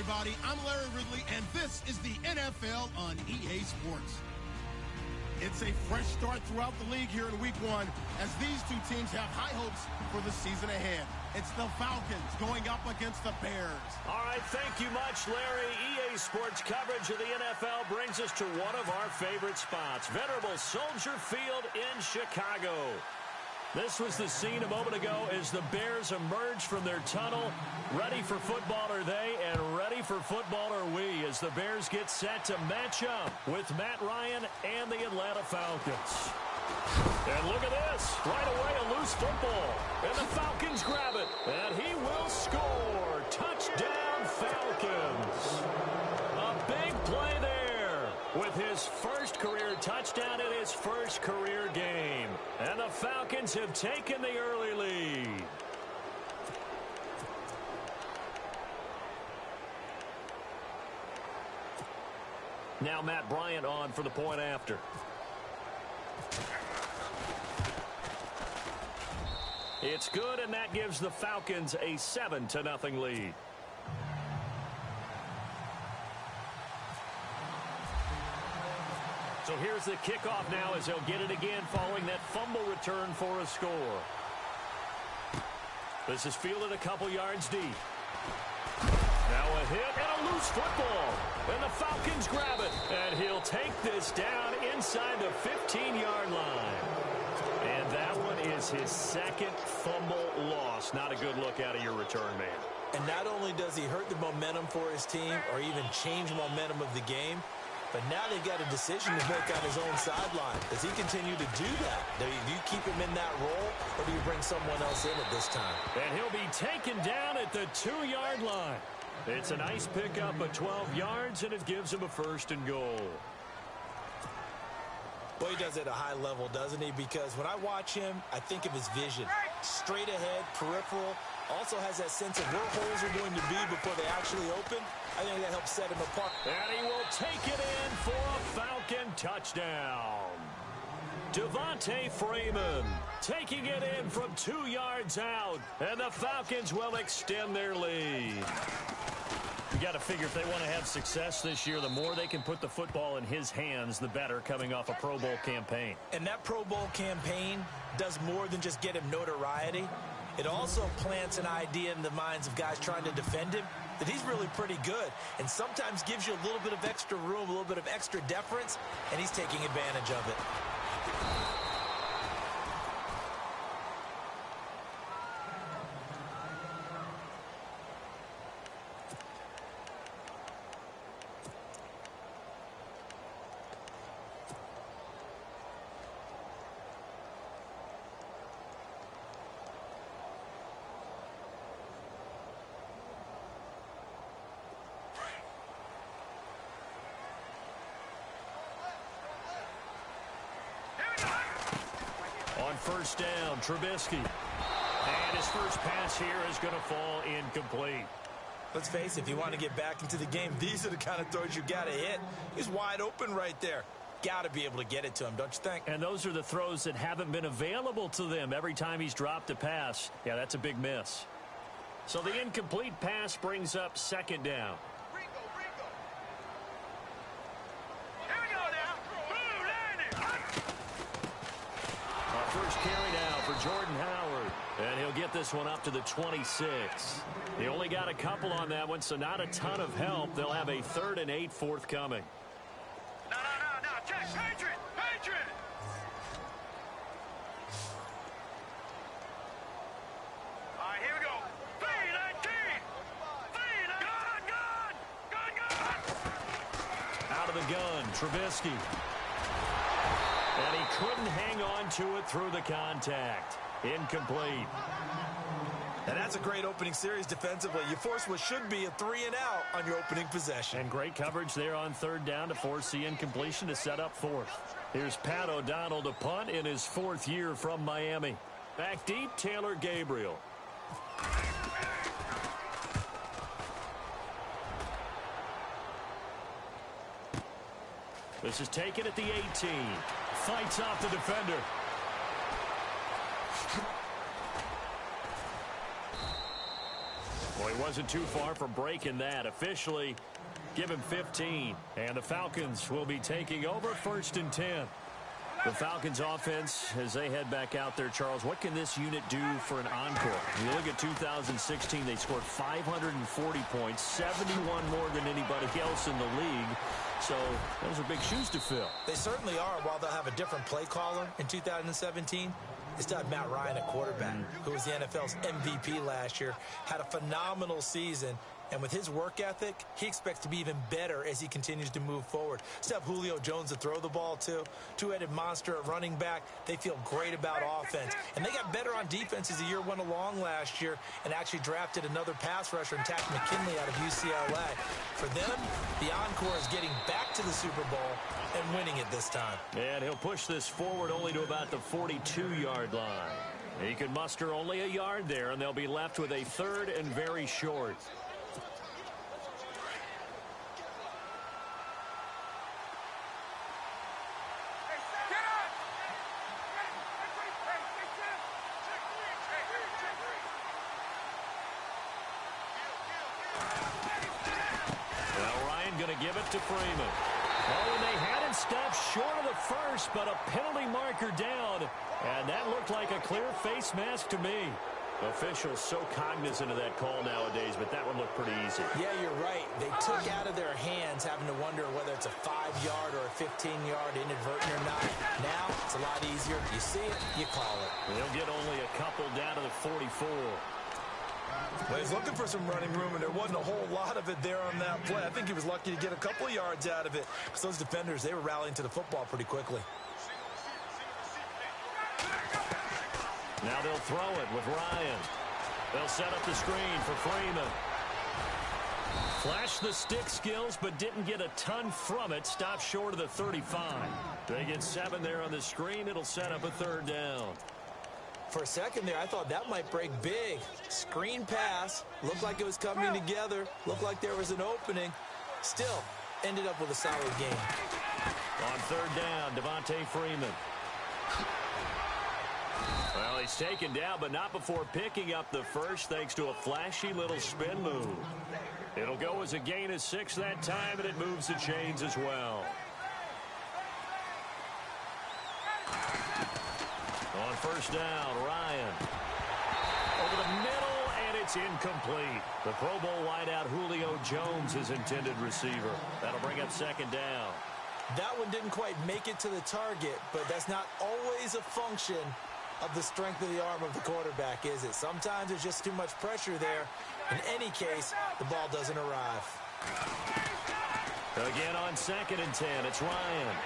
everybody. I'm Larry Ridley, and this is the NFL on EA Sports. It's a fresh start throughout the league here in Week 1 as these two teams have high hopes for the season ahead. It's the Falcons going up against the Bears. All right, thank you much, Larry. EA Sports coverage of the NFL brings us to one of our favorite spots, venerable Soldier Field in Chicago. This was the scene a moment ago as the Bears emerged from their tunnel. Ready for football are they, and ready for football are we, as the Bears get set to match up with Matt Ryan and the Atlanta Falcons. And look at this. Right away, a loose football. And the Falcons grab it. And he will score. Touchdown, Falcons. A big play there with his first career touchdown in his first career game. And the Falcons have taken the early lead. Now Matt Bryant on for the point after. It's good, and that gives the Falcons a 7-0 lead. So here's the kickoff now as he'll get it again following that fumble return for a score. This is fielded a couple yards deep. Now a hit and a loose football. And the Falcons grab it. And he'll take this down inside the 15-yard line. And that one is his second fumble loss. Not a good look out of your return man. And not only does he hurt the momentum for his team or even change momentum of the game, but now they've got a decision to make on his own sideline. Does he continue to do that? Do you keep him in that role, or do you bring someone else in at this time? And he'll be taken down at the 2-yard line. It's a nice pickup of 12 yards, and it gives him a 1st and goal. Well, he does it at a high level, doesn't he? Because when I watch him, I think of his vision. Straight ahead, peripheral. Also has that sense of where holes are going to be before they actually open. I think that helps set him apart. And he will take it in for a Falcon touchdown. Devontae Freeman taking it in from 2 yards out. And the Falcons will extend their lead. You got to figure if they want to have success this year, the more they can put the football in his hands, the better, coming off a Pro Bowl campaign. And that Pro Bowl campaign does more than just get him notoriety. It also plants an idea in the minds of guys trying to defend him that he's really pretty good, and sometimes gives you a little bit of extra room, a little bit of extra deference, and he's taking advantage of it. On 1st down, Trubisky. And his first pass here is going to fall incomplete. Let's face it, if you want to get back into the game, these are the kind of throws you got to hit. He's wide open right there. Got to be able to get it to him, don't you think? And those are the throws that haven't been available to them every time he's dropped a pass. Yeah, that's a big miss. So the incomplete pass brings up 2nd down. First carry now for Jordan Howard. And he'll get this one up to the 26. He only got a couple on that one, so not a ton of help. They'll have a 3rd and 8 forthcoming. No. Check. Patriot. All right, here we go. Gun. Out of the gun, Trubisky. And he couldn't hang on to it through the contact. Incomplete. And that's a great opening series defensively. You force what should be a 3-and-out on your opening possession. And great coverage there on 3rd down to force the incompletion to set up 4th. Here's Pat O'Donnell to punt in his 4th year from Miami. Back deep, Taylor Gabriel. This is taken at the 18. Fights off the defender. Boy, wasn't too far from breaking that. Officially, give him 15. And the Falcons will be taking over 1st and 10. The Falcons offense, as they head back out there, Charles, what can this unit do for an encore? You look at 2016, they scored 540 points, 71 more than anybody else in the league. So those are big shoes to fill. They certainly are. While they'll have a different play caller in 2017, they still have Matt Ryan at quarterback, who was the NFL's MVP last year, had a phenomenal season. And with his work ethic, he expects to be even better as he continues to move forward. Still have Julio Jones to throw the ball to. Two-headed monster at running back. They feel great about offense. And they got better on defense as the year went along last year and actually drafted another pass rusher in Takk McKinley out of UCLA. For them, the encore is getting back to the Super Bowl and winning it this time. And he'll push this forward only to about the 42-yard line. He can muster only a yard there, and they'll be left with a 3rd and very short. Going to give it to Freeman. Oh, and they had him stopped short of the first, but a penalty marker down. And that looked like a clear face mask to me. Officials so cognizant of that call nowadays, but that one looked pretty easy. Yeah, you're right. They took out of their hands having to wonder whether it's a 5-yard or a 15-yard inadvertent or not. Now, it's a lot easier. You see it, you call it. They'll get only a couple down to the 44. Well, he's looking for some running room, and there wasn't a whole lot of it there on that play. I think he was lucky to get a couple of yards out of it, because those defenders, they were rallying to the football pretty quickly. Now they'll throw it with Ryan. They'll set up the screen for Freeman. Flashed the stick skills, but didn't get a ton from it. Stopped short of the 35. They get 7 there on the screen. It'll set up a 3rd down. For a second there, I thought that might break big. Screen pass. Looked like it was coming together. Looked like there was an opening. Still, ended up with a solid game. On 3rd down, Devontae Freeman. Well, he's taken down, but not before picking up the first, thanks to a flashy little spin move. It'll go as a gain of 6 that time, and it moves the chains as well. On 1st down, Ryan. Over the middle, and it's incomplete. The Pro Bowl wideout Julio Jones, his intended receiver. That'll bring up 2nd down. That one didn't quite make it to the target, but that's not always a function of the strength of the arm of the quarterback, is it? Sometimes there's just too much pressure there. In any case, the ball doesn't arrive. Again on 2nd and 10, it's Ryan.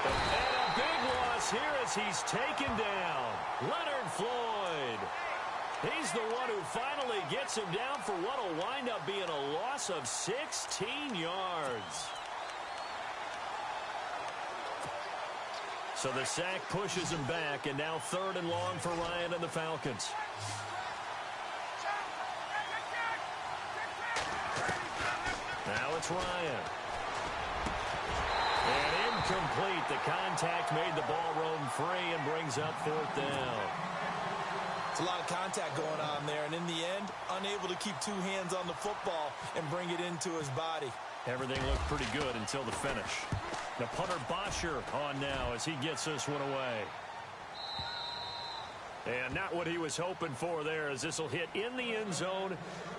And a big loss here as he's taken down. Leonard Floyd. He's the one who finally gets him down for what will wind up being a loss of 16 yards. So the sack pushes him back, and now 3rd and long for Ryan and the Falcons. Now it's Ryan. And incomplete. The contact made the ball roam free and brings up 4th down. It's a lot of contact going on there, and in the end, unable to keep 2 hands on the football and bring it into his body. Everything looked pretty good until the finish. The punter Bosher on now as he gets this one away. And not what he was hoping for there, as this will hit in the end zone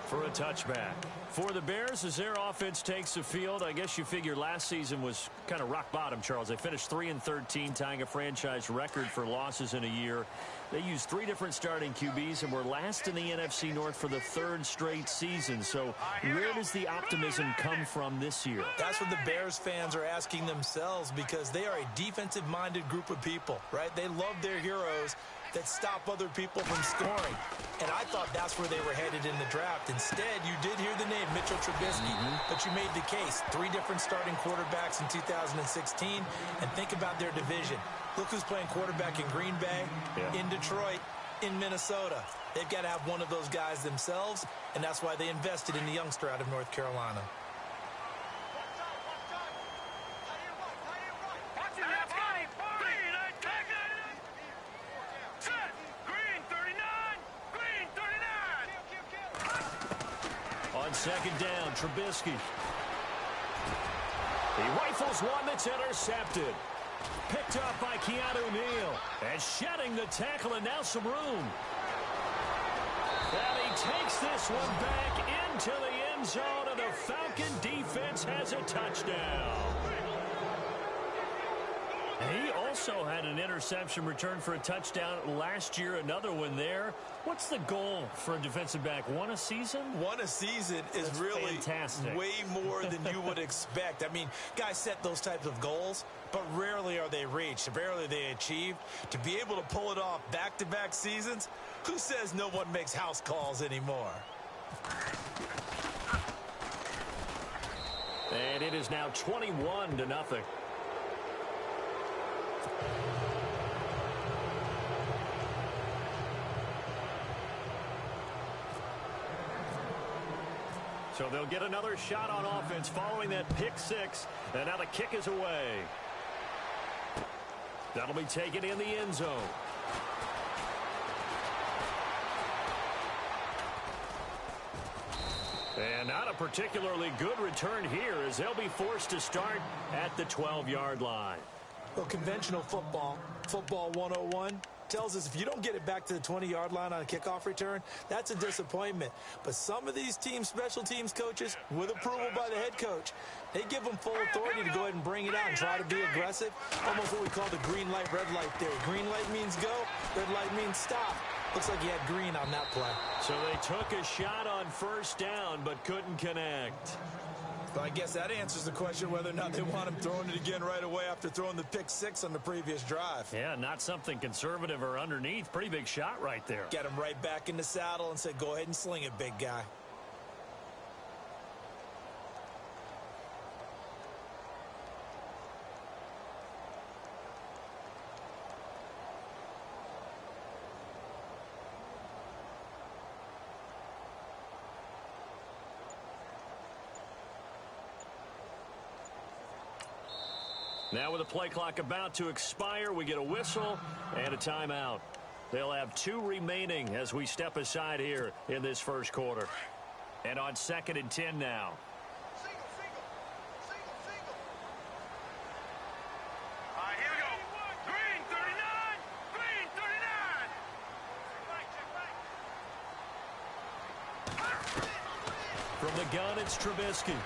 for a touchback. For the Bears, as their offense takes the field, I guess you figure last season was kind of rock bottom, Charles. They finished 3-13, tying a franchise record for losses in a year. They used 3 different starting QBs and were last in the NFC North for the 3rd straight season. So where does the optimism come from this year? That's what the Bears fans are asking themselves, because they are a defensive-minded group of people, right? They love their heroes that stop other people from scoring. And I thought that's where they were headed in the draft. Instead, you did hear the name Mitchell Trubisky, but you made the case. 3 different starting quarterbacks in 2016, and think about their division. Look who's playing quarterback in Green Bay, in Detroit, in Minnesota. They've got to have one of those guys themselves, and that's why they invested in the youngster out of North Carolina. on second down, Trubisky. He rifles one that's intercepted. Picked up by Keanu Neal. And shedding the tackle, and now some room. And he takes this one back into the end zone, and the Falcon defense has a touchdown. He also had an interception return for a touchdown last year, another one there. What's the goal for a defensive back? One a season? One a season is That's really fantastic. Way more than you would expect. I mean, guys set those types of goals, but rarely are they reached, rarely are they achieved. To be able to pull it off back-to-back seasons, who says no one makes house calls anymore? And it is now 21-0. So they'll get another shot on offense following that pick six. And now the kick is away. That'll be taken in the end zone. And not a particularly good return here, as they'll be forced to start at the 12-yard line. Well, conventional football 101, tells us if you don't get it back to the 20-yard line on a kickoff return, that's a disappointment. But some of these teams, special teams coaches, with approval by the head coach, they give them full authority to go ahead and bring it out and try to be aggressive. Almost what we call the green light, red light theory. Green light means go, red light means stop. Looks like he had green on that play. So they took a shot on first down, but couldn't connect. Well, I guess that answers the question whether or not they want him throwing it again right away after throwing the pick six on the previous drive. Yeah, not something conservative or underneath. Pretty big shot right there. Get him right back in the saddle and say, go ahead and sling it, big guy. Now with the play clock about to expire, we get a whistle and a timeout. They'll have 2 remaining as we step aside here in this first quarter. And on 2nd and 10 now. Single. All right, here we go. Green 39. Green 39. From the gun, it's Trubisky.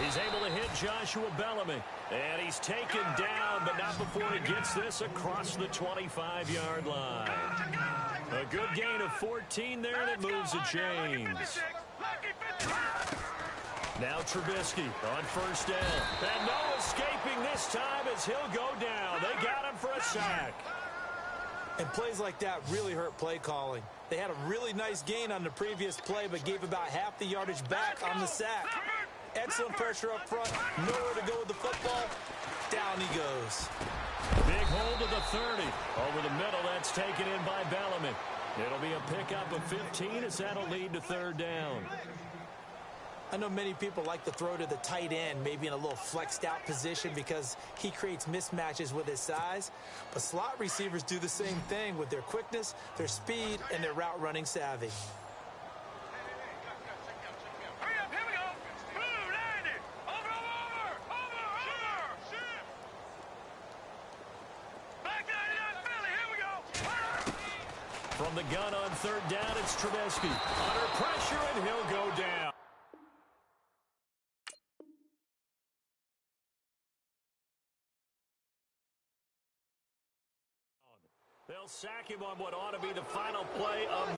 He's able to hit Joshua Bellamy. And he's taken down, but not before he gets this across the 25-yard line. A good gain of 14 there, and it moves the chains. Now Trubisky on first down. And no escaping this time as he'll go down. They got him for a sack. And plays like that really hurt play calling. They had a really nice gain on the previous play, but gave about half the yardage back on the sack. Excellent pressure up front. Nowhere to go with the football. Down he goes. Big hold of the 30. Over the middle, that's taken in by Bellamy. It'll be a pickup of 15 as that'll lead to third down. I know many people like to throw to the tight end, maybe in a little flexed out position because he creates mismatches with his size. But slot receivers do the same thing with their quickness, their speed, and their route running savvy. From the gun on third down, it's Trubisky. Under pressure, and he'll go down. They'll sack him on what ought to be the final play of